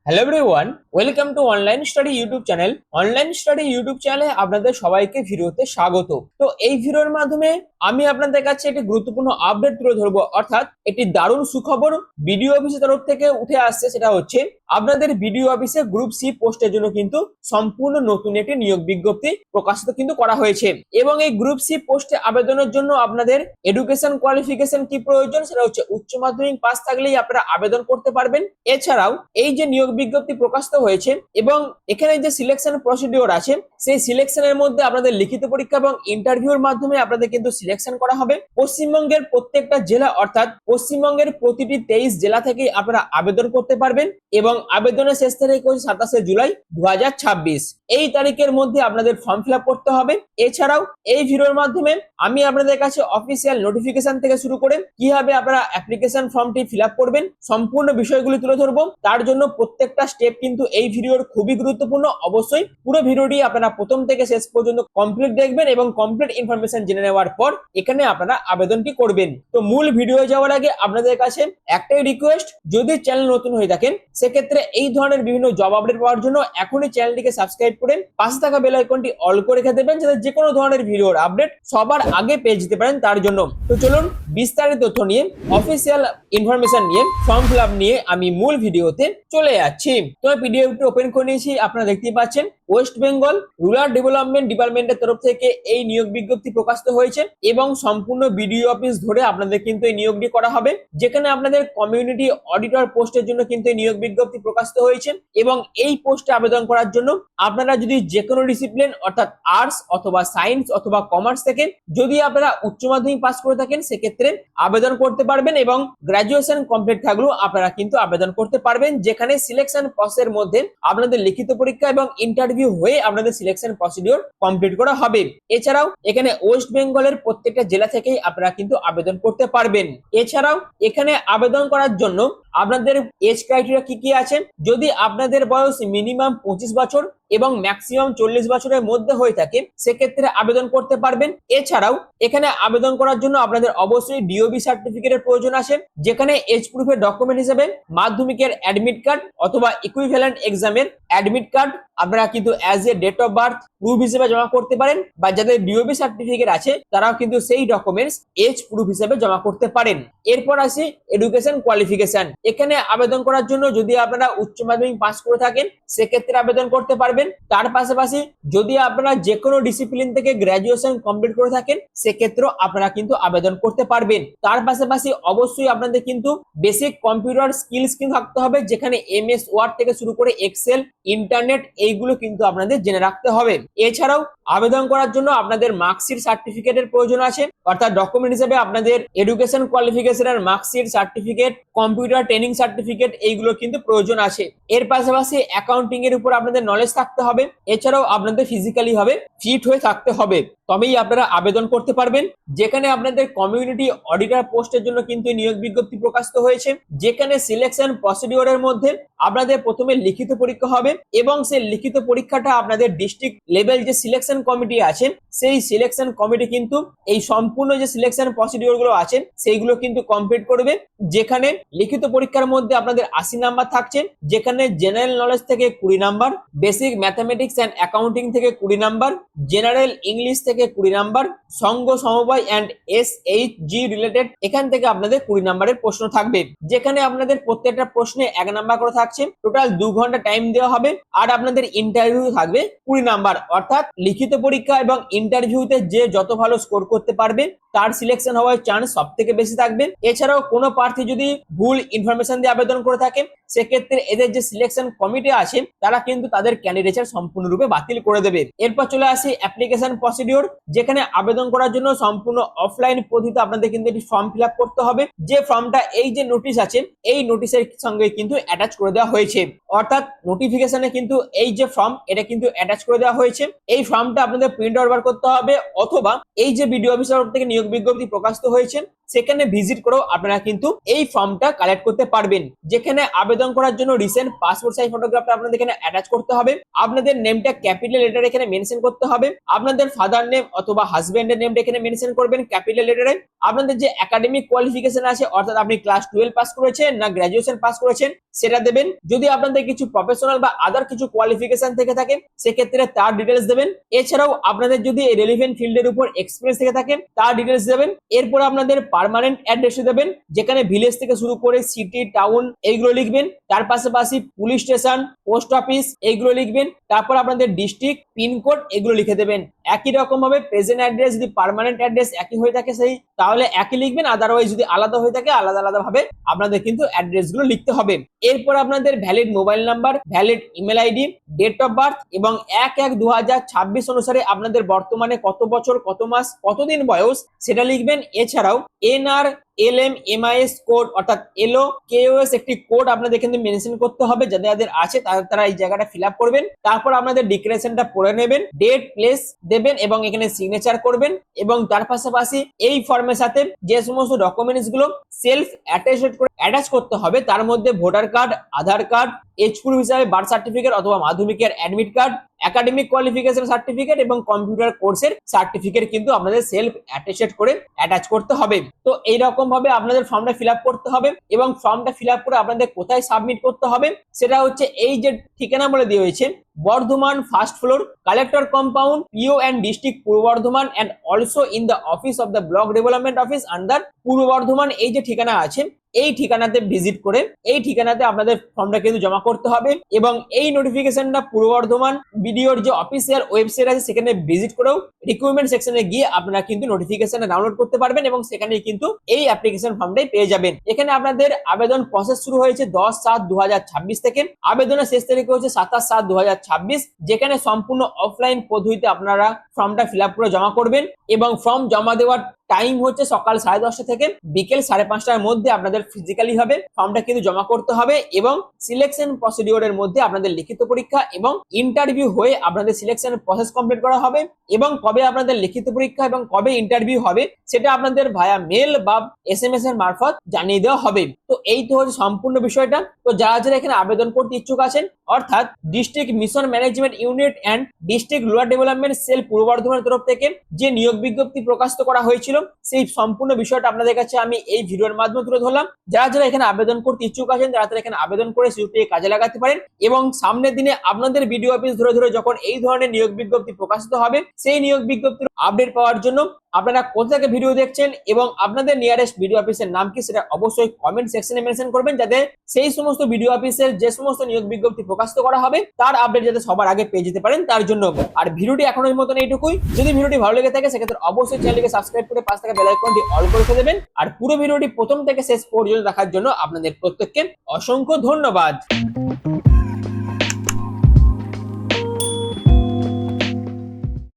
Hello everyone, welcome to online study YouTube channel. Online study YouTube চ্যানেলে আপনাদের সবাইকে ভিডিওতে স্বাগত। তো এই ভিডিওর মাধ্যমে আমি আপনাদের কাছে একটি গুরুত্বপূর্ণ আপডেট তুলে ধরবো, অর্থাৎ একটি দারুণ সুখবর বিডিও অফিসের তরফ থেকে উঠে আসছে। সেটা হচ্ছে আপনাদের বিডিও অফিসে গ্রুপ সি পোস্টের জন্য কিন্তু সম্পূর্ণ নতুন একটি নিয়োগ বিজ্ঞপ্তি প্রকাশিত কিন্তু করা হয়েছে। এবং এই গ্রুপ সি পোস্টে আবেদনের জন্য আপনাদের এডুকেশন কোয়ালিফিকেশন কি প্রয়োজন, সেটা হচ্ছে উচ্চ মাধ্যমিক পাস থাকলেই আপনারা আবেদন করতে পারবেন। এছাড়াও এই যে নিয়োগ বিজ্ঞপ্তি প্রকাশিত হয়েছে এবং এখানে যে সিলেকশন প্রসিডিওর আছে, সেই সিলেকশনের মধ্যে আপনাদের লিখিত পরীক্ষা এবং ইন্টারভিউর মাধ্যমে আপনাদের কিন্তু সিলেকশন করা হবে। পশ্চিমবঙ্গের প্রত্যেকটা জেলা, অর্থাৎ পশ্চিমবঙ্গের প্রতিটি 23 জেলা থেকে আপনারা আবেদন করতে পারবেন এবং আবেদনের শেষ তারিখ হচ্ছে 27 জুলাই 2026। এই তারিখের মধ্যে আপনাদের ফর্ম ফিল আপ করতে হবে। এছাড়াও এই ভিডিওর মাধ্যমে আমি আপনাদের কাছে অফিসিয়াল নোটিফিকেশন থেকে শুরু করে কিভাবে আপনারা অ্যাপ্লিকেশন ফর্মটি ফিল আপ করবেন সম্পূর্ণ বিষয়গুলি তুলে ধরবো। তার জন্য প্রত্যেকটা স্টেপ কিন্তু এই ভিডিওর খুবই গুরুত্বপূর্ণ। অবশ্যই পুরো ভিডিওটি আপনারা প্রথম থেকে শেষ পর্যন্ত কমপ্লিট দেখবেন এবং কমপ্লিট ইনফরমেশন জেনে নেওয়ার পর এখানে আপনারা আবেদনটি করবেন। তো মূল ভিডিও যাওয়ার আগে আপনাদের কাছে একটাই রিকোয়েস্ট, যদি চ্যানেল নতুন হয়ে থাকেন সেক্ষেত্রে এই ধরনের বিভিন্ন জব আপডেট পাওয়ার জন্য এখনই চ্যানেলটিকে সাবস্ক্রাইব করে পাশে থাকা বেল আইকনটি অল করে রেখে দেবেন, যাতে যে কোনো ধরনের ভিডিওর আপডেট সবার আগে পেয়ে যেতে পারেন তার জন্য। তো চলুন বিস্তারিত তথ্য নিয়ে, অফিসিয়াল ইনফরমেশন নিয়ে, ফর্ম ফিল আপ নিয়ে আমি মূল ভিডিওতে চলে যাচ্ছি। তো পিডিএফটি ওপেন করে নিয়েছি। আপনারা দেখতেই পাচ্ছেন ওয়েস্ট বেঙ্গল রুরাল ডেভেলপমেন্ট ডিপার্টমেন্টের তরফ থেকে এই নিয়োগ বিজ্ঞপ্তি প্রকাশিত হয়েছে এবং সম্পূর্ণ বিডিও অফিস ধরে আপনাদের কিন্তু এই নিয়োগটি করা হবে, যেখানে আপনাদের কমিউনিটি অডিটর পোস্টের জন্য কিন্তু এই নিয়োগ বিজ্ঞপ্তি প্রকাশিত হয়েছে। এবং এই পোস্টে আবেদন করার জন্য আপনারা যদি যে কোনো ডিসিপ্লিন, অর্থাৎ আর্টস অথবা সায়েন্স অথবা কমার্স থেকে যদি আপনারা উচ্চ মাধ্যমিক পাস করে থাকেন সেক্ষেত্রে আবেদন করতে পারবেন এবং গ্রাজুয়েশন কমপ্লিট থাকলেও আপনারা কিন্তু আবেদন করতে পারবেন, যেখানে সিলেকশন প্রসেসের মধ্যে আপনাদের লিখিত পরীক্ষা এবং ইন্টারভিউ হয়ে আপনাদের সিলেকশন প্রসিডিওর কমপ্লিট করা হবে। এছাড়াও এখানে ওয়েস্ট বেঙ্গলের প্রত্যেকটা জেলা থেকেই আপনারা কিন্তু আবেদন করতে পারবেন। এছাড়াও এখানে আবেদন করার জন্য আপনাদের এজ ক্রাইটেরিয়া কি কি আছে, যদি আপনাদের বয়স মিনিমাম 25 বছর এবং ম্যাক্সিমাম 40 বছরের মধ্যে হয়ে থাকে সেক্ষেত্রে আবেদন করতে পারবেন। এছাড়াও এখানে আবেদন করার জন্য আপনাদের অবশ্যই ডিওবি সার্টিফিকেটের প্রয়োজন আছে, যেখানে এজ প্রুফের ডকুমেন্ট হিসেবে মাধ্যমিকের অ্যাডমিট কার্ড অথবা ইকুইভ্যালেন্ট এক্সামের অ্যাডমিট কার্ড আপনারা কিন্তু as a date of birth proof হিসেবে জমা করতে পারেন, বা যাদের ডিওবি সার্টিফিকেট আছে তারাও কিন্তু সেই ডকুমেন্টস এজ প্রুফ হিসেবে জমা করতে পারেন। এরপর আসি এডুকেশন কোয়ালিফিকেশন। এখানে আবেদন করার জন্য যদি আপনারা উচ্চ মাধ্যমিক পাস করে থাকেন সেক্ষেত্রে আবেদন করতে পারবেন। তার পাশাপাশি যদি আপনারা যে কোনো ডিসিপ্লিন থেকে গ্রাজুয়েশন কমপ্লিট করে থাকেন সেক্ষেত্রেও আপনারা কিন্তু আবেদন করতে পারবেন। তার পাশাপাশি অবশ্যই আপনাদের কিন্তু বেসিক কম্পিউটার স্কিলস কিন্তু থাকতে হবে, যেখানে এমএস ওয়ার্ড থেকে শুরু করে এক্সেল, ইন্টারনেট এইগুলো কিন্তু আপনাদের জেনে রাখতে হবে। এছাড়াও আবেদন করার জন্য আপনাদের মার্কশিট সার্টিফিকেটের প্রয়োজন আছে, অর্থাৎ ডকুমেন্ট হিসেবে আপনাদের এডুকেশন কোয়ালিফিকেশনের marksheet certificate, computer training certificate এইগুলো কিন্তু প্রয়োজন আছে। এর পাশাপাশি অ্যাকাউন্টিং এর উপর আপনাদের নলেজ থাকতে হবে। এছাড়াও আপনাদের ফিজিক্যালি ভাবে ফিট হয়ে থাকতে হবে, তবেই আপনারা আবেদন করতে পারবেন। যেখানে আপনাদের কমিউনিটি অডিটর পোস্টের জন্য কিন্তু নিয়োগ বিজ্ঞপ্তি প্রকাশিত হয়েছে, যেখানে সিলেকশন প্রসিডিওরের মধ্যে আপনাদের প্রথমে লিখিত পরীক্ষা হবে এবং সেই লিখিত পরীক্ষাটা আপনাদের ডিস্ট্রিক্ট লেভেল যে সিলেকশন কমিটি আছে সেই সিলেকশন কমিটি কিন্তু এই সম্পূর্ণ যে সিলেকশন প্রসিডিওর গুলো আছে সেইগুলো কিন্তু কমপ্লিট করবে। যেখানে লিখিত পরীক্ষার মধ্যে আপনাদের 80 নাম্বার থাকছে, যেখানে জেনারেল নলেজ থেকে 20 number, basic mathematics and accounting থেকে 20 নাম্বার, জেনারেল ইংলিশ থেকে 20 নাম্বার, সংঘ সমবায় এন্ড এসএইচজি রিলেটেড এখান থেকে আপনাদের 20 নাম্বারের প্রশ্ন থাকবে, যেখানে আপনাদের প্রত্যেকটা প্রশ্নে 1 নাম্বার করে থাকছে। টোটাল 2 ঘন্টা টাইম দেওয়া হবে। আর আপনাদের ইন্টারভিউ থাকবে 20 নাম্বার, অর্থাৎ লিখিত পরীক্ষা এবং ইন্টারভিউতে যে যত ভালো স্কোর করতে পারবে তার সিলেকশন হওয়ার চান্স সব থেকে বেশি থাকবে। এছাড়াও কোনো প্রার্থী যদি ভুল ইনফরমেশন দিয়ে আবেদন করে থাকে সেক্ষেত্রে এদের যে সিলেকশন কমিটি আছে তারা কিন্তু তাদের ক্যান্ডিডেটস সম্পূর্ণরূপে বাতিল করে দেবে। এরপর চলে আসি অ্যাপ্লিকেশন প্রসিডিওর, যেখানে আবেদন করার জন্য সম্পূর্ণ অফলাইন পদ্ধতিতে আপনাদের কিন্তু একটি ফর্ম ফিল আপ করতে হবে। যে ফর্মটা এই যে নোটিশ আছে এই নোটিশের সঙ্গে কিন্তু অ্যাটাচ করে দেওয়া হয়েছে, অর্থাৎ নোটিফিকেশনে কিন্তু এই যে ফর্ম এটা কিন্তু অ্যাটাচ করে দেওয়া হয়েছে। এই ফর্মটা আপনাদের প্রিন্ট আউট বার করতে হবে, অথবা এই যে বিডিও অফিসার থেকে নিয়োগ বিজ্ঞপ্তি প্রকাশিত হয়েছে সেখানে ভিজিট করেও আপনারা কিন্তু এই ফর্মটা কালেক্ট করতে পারবেন। যেখানে আবেদন করার জন্য রিসেন্ট পাসপোর্ট সাইজ ফটোগ্রাফটা আপনাদের এখানে অ্যাটাচ করতে হবে, আপনাদের নেমটা ক্যাপিটাল লেটারে এখানে মেনশন করতে হবে, আপনাদের ফাদার নেম অথবা হাজবেন্ডের নেমটা এখানে মেনশন করবেন ক্যাপিটাল লেটারে, আপনাদের যে একাডেমিক কোয়ালিফিকেশন আছে অর্থাৎ আপনি ক্লাস 12 পাস করেছেন না গ্র্যাজুয়েশন পাস করেছেন সেটা দেবেন। যদি আপনাদের কিছু প্রফেশনাল বা আদার কিছু কোয়ালিফিকেশন থেকে থাকে সেক্ষেত্রে তার ডিটেলস দেবেন। এছাড়াও আপনাদের যদি রেলিভেন্ট ফিল্ডের উপর এক্সপিরিয়েন্স থেকে থাকে তার ডিটেলস দেবেন। এরপর আপনাদের পার্মানেন্ট অ্যাড্রেস দেবেন, যেখানে ভিলেজ থেকে শুরু করে সিটি টাউন এইগুলো লিখবেন। তার পাশাপাশি পুলিশ স্টেশন, পোস্ট অফিস এইগুলো লিখবেন। তারপর আপনাদের ডিস্ট্রিক্ট, পিনকোড এগুলো লিখে দেবেন। একই রকম ভাবে প্রেজেন্ট অ্যাড্রেস যদি পার্মানেন্ট অ্যাড্রেস একই হয়ে থাকে সেই তাহলে একই লিখবেন, আদারওয়াইজ যদি আলাদা হয়ে থাকে আলাদা আলাদা ভাবে আপনাদের কিন্তু অ্যাড্রেস গুলো লিখতে হবে। এরপর আপনাদের valid mobile number, valid email ID, date of birth এবং 1/1/2026 অনুসারে আপনাদের বর্তমানে কত বছর, কত মাস, কতদিন বয়স সেটা লিখবেন। এছাড়াও এনআর, এলএম, এমআইএস কোড অর্থাৎ এলও, কেওএস একটি কোড আপনাদের কিন্তু মেনশন করতে হবে, যাদের আছে তারা এই জায়গাটা ফিল আপ করবেন। তারপর আপনাদের ডিক্লারেশনটা পড়ে নেবেন, ডেট, প্লেস দেবেন এবং এখানে সিগনেচার করবেন। এবং তার পাশাপাশি এই ফর্মের সাথে যে সমস্ত ডকুমেন্টস গুলো সেলফ অ্যাটাচ করতে হবে তার মধ্যে ভোটার কার্ড, আধার কার্ড, এজ প্রুফ হিসাবে বার্থ সার্টিফিকেট অথবা মাধ্যমিকের admit card, academic qualification certificate এবং কম্পিউটার কোর্সের সার্টিফিকেট কিন্তু আপনাদের সেলফ অ্যাটেস্টেড করে অ্যাটাচ করতে হবে। তো এইরকম ভাবে আপনাদের ফর্মটা ফিল আপ করতে হবে এবং ফর্মটা ফিল আপ করে আপনাদের কোথায় সাবমিট করতে হবে সেটা হচ্ছে এই যে ঠিকানা বলে দিয়ে হয়েছে, Bardhaman first floor, collector compound, PO and district Purba Bardhaman and also in the office of the block development office under Purba Bardhaman. এই যে ঠিকানা আছে এই ঠিকানাতে ভিজিট করে এই ঠিকানাতে আপনাদের ফর্মটা কিন্তু জমা করতে হবে। এবং এই নোটিফিকেশনটা পূর্ব বর্ধমান বিডিওর যে অফিসিয়াল ওয়েবসাইট আছে সেখানে ভিজিট করেও রিক্রুটমেন্ট সেকশনে গিয়ে আপনারা কিন্তু নোটিফিকেশনটা ডাউনলোড করতে পারবেন এবং সেখানে কিন্তু এই অ্যাপ্লিকেশন ফর্মটাই পেয়ে যাবেন। এখানে আপনাদের আবেদন প্রসেস শুরু হয়েছে 10/7/2026 থেকে, আবেদনের শেষ তারিখ হচ্ছে 27/7/2026, যেখানে সম্পূর্ণ অফলাইন পদ্ধতিতে আপনারা ফর্মটা ফিল আপ করে জমা করবেন এবং ফর্ম জমা দেওয়ার টাইম হচ্ছে সকাল 10:30 থেকে বিকেল 5:30টার মধ্যে আপনাদের ফিজিক্যালি হবে ফর্মটা কিন্তু জমা করতে হবে। এবং সিলেকশন প্রসিডিওরের মধ্যে আপনাদের লিখিত পরীক্ষা এবং ইন্টারভিউ হয়ে আপনাদের সিলেকশন প্রসেস কমপ্লিট করা হবে। এবং কবে আপনাদের লিখিত পরীক্ষা এবং কবে ইন্টারভিউ হবে সেটা আপনাদের ভায়া মেল বা SMS এর মারফত জানিয়ে দেওয়া হবে। তো এই তো হচ্ছে সম্পূর্ণ বিষয়টা। তো যারা যারা এখানে আবেদন করতে ইচ্ছুক আছেন অর্থাৎ district mission management unit and district rural development sell পূর্ব বর্ধমানের তরফ থেকে যে নিয়োগ বিজ্ঞপ্তি প্রকাশিত করা হয়েছিল সেই সম্পূর্ণ বিষয়টা আপনাদের কাছে আমি এই ভিডিওর মাধ্যমে তুলে ধরলাম। যারা যারা এখানে আবেদন করতে ইচ্ছুক আছেন তারা এখানে আবেদন করে সুযোগটিকে কাজে লাগাতে পারেন এবং সামনের দিনে আপনাদের ভিডিও অফিস ধরে ধরে যখন এই ধরনের নিয়োগ বিজ্ঞপ্তি প্রকাশিত হবে সেই নিয়োগ বিজ্ঞপ্তির আপডেট পাওয়ার জন্য আপনারা কোথা থেকে ভিডিও দেখছেন এবং আপনাদের নিয়ারেস্ট ভিডিও অফিসের নাম কি সেটা অবশ্যই কমেন্ট সেকশনে মেনশন করবেন, যাতে সেই সমস্ত ভিডিও অফিসের যে সমস্ত নিয়োগ বিজ্ঞপ্তি প্রকাশিত করা হবে তার আপডেট যাতে সবার আগে পেয়ে যেতে পারেন তার জন্য। আর ভিডিওটি এখনোর মতন এইটুকুই। যদি ভিডিওটি ভালো লেগে থাকে সেক্ষেত্রে অবশ্যই চ্যানেলটিকে সাবস্ক্রাইব করে পাশে থাকা বেল আইকনটি অল করে রেখে দেবেন। আর পুরো ভিডিওটি প্রথম থেকে শেষ পর্যন্ত দেখার জন্য আপনাদের প্রত্যেককে অসংখ্য ধন্যবাদ।